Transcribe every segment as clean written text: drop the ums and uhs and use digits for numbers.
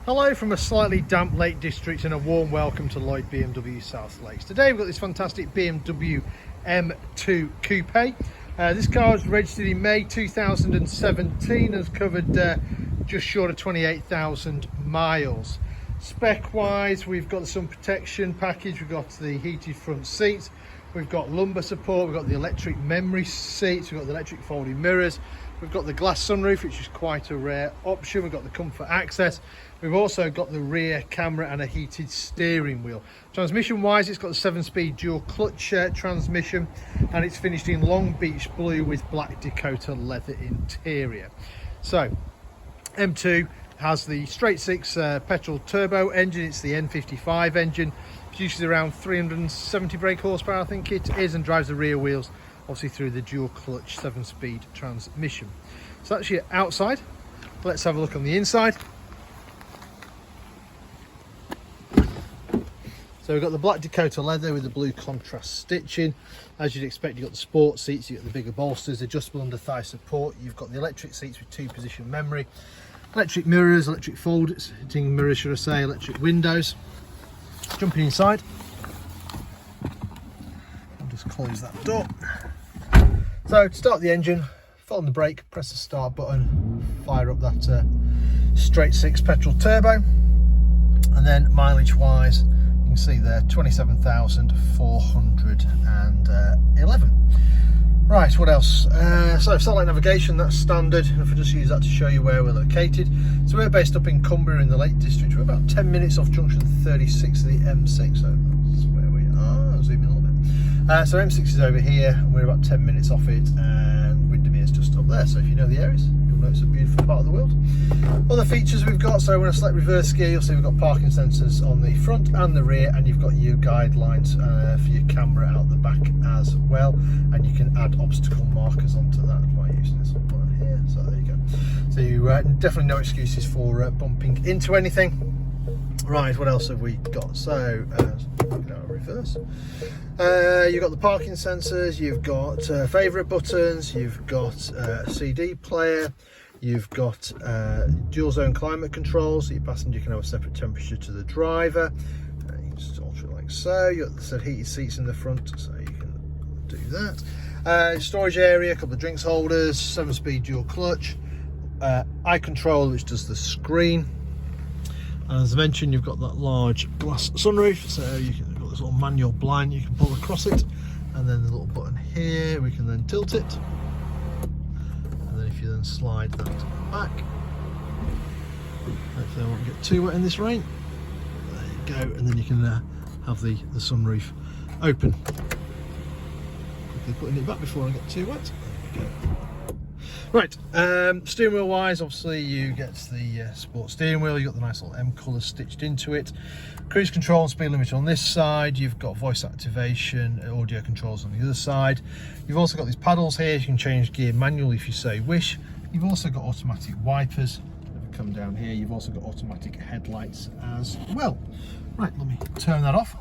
Hello from a slightly damp Lake District and a warm welcome to Lloyd BMW South Lakes. Today we've got this fantastic BMW M2 Coupe. This car was registered in May 2017 and has covered just short of 28,000 miles. Spec wise, we've got the sun protection package, we've got the heated front seats, we've got lumbar support, we've got the electric memory seats, we've got the electric folding mirrors, we've got the glass sunroof, which is quite a rare option, we've got the comfort access, we've also got the rear camera and a heated steering wheel. Transmission wise, it's got the 7-speed dual clutch transmission, and it's finished in Long Beach blue with Black Dakota leather interior. So M2 has the straight six petrol turbo engine. It's the N55 engine, produces around 370 brake horsepower, I think it is, and drives the rear wheels obviously through the dual clutch 7-speed transmission. So that's your outside. Let's have a look on the inside. So we've got the Black Dakota leather with the blue contrast stitching. As you'd expect, you've got the sport seats, you've got the bigger bolsters, adjustable under thigh support, you've got the electric seats with 2-position memory, electric mirrors, electric folding mirrors should I say, electric windows. Jumping inside, I'll just close that door. So to start the engine, foot on the brake, press the start button, fire up that straight six petrol turbo, and then mileage wise, you can see there 27,411. Right, what else? So satellite navigation, that's standard. If I just use that to show you where we're located. So we're based up in Cumbria in the Lake District. We're about 10 minutes off junction 36 of the M6. So that's where we are. I'll zoom in a little bit. So M6 is over here, and we're about 10 minutes off it, and Windermere's just up there. So if you know the areas, you'll know it's a beautiful part of the world. Other features we've got, so when I select reverse gear, you'll see we've got parking sensors on the front and the rear, and you've got your guidelines for your camera out the back as well, and you can add obstacle markers onto that by using this little button here. So there you go. So you definitely no excuses for bumping into anything. Right, what else have we got? So reverse. You've got the parking sensors, you've got favourite buttons, you've got a CD player, you've got dual zone climate control, so your passenger can have a separate temperature to the driver. You can just alter it like so. You've got the said heated seats in the front, so you can do that. Storage area, a couple of drinks holders, 7-speed dual clutch, eye control which does the screen. And as I mentioned, you've got that large glass sunroof, so you've got this little manual blind you can pull across it, and then the little button here, we can then tilt it, and then if you then slide that back, hopefully I won't get too wet in this rain, there you go, and then you can have the sunroof open. Quickly putting it back before I get too wet, there we go. Right, steering wheel wise, obviously you get the sport steering wheel, you've got the nice little M colours stitched into it. Cruise control and speed limiter on this side, you've got voice activation, audio controls on the other side. You've also got these paddles here, you can change gear manually if you so wish. You've also got automatic wipers. If we come down here, you've also got automatic headlights as well. Right, let me turn that off.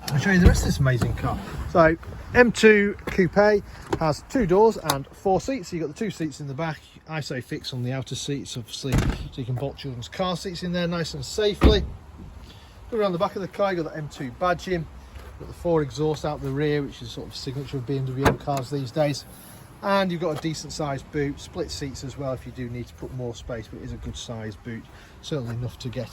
I'll show you the rest of this amazing car. So M2 Coupe has 2 doors and 4 seats. So you've got the 2 seats in the back, ISOFIX on the outer seats, obviously, so you can bolt children's car seats in there nice and safely. Go around the back of the car, you've got the M2 badging, you've got the 4 exhaust out the rear, which is sort of signature of BMW M cars these days. And you've got a decent sized boot, split seats as well if you do need to put more space, but it is a good sized boot, certainly enough to get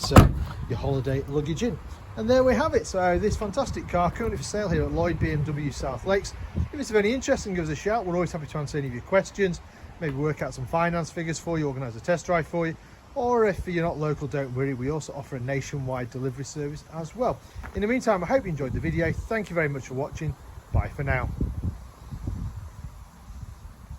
your holiday luggage in. And there we have it. So this fantastic car currently for sale here at Lloyd BMW South Lakes. If it's of any interest, then give us a shout. We're always happy to answer any of your questions, maybe work out some finance figures for you, organise a test drive for you, or if you're not local, don't worry, we also offer a nationwide delivery service as well. In the meantime, I hope you enjoyed the video. Thank you very much for watching. Bye for now.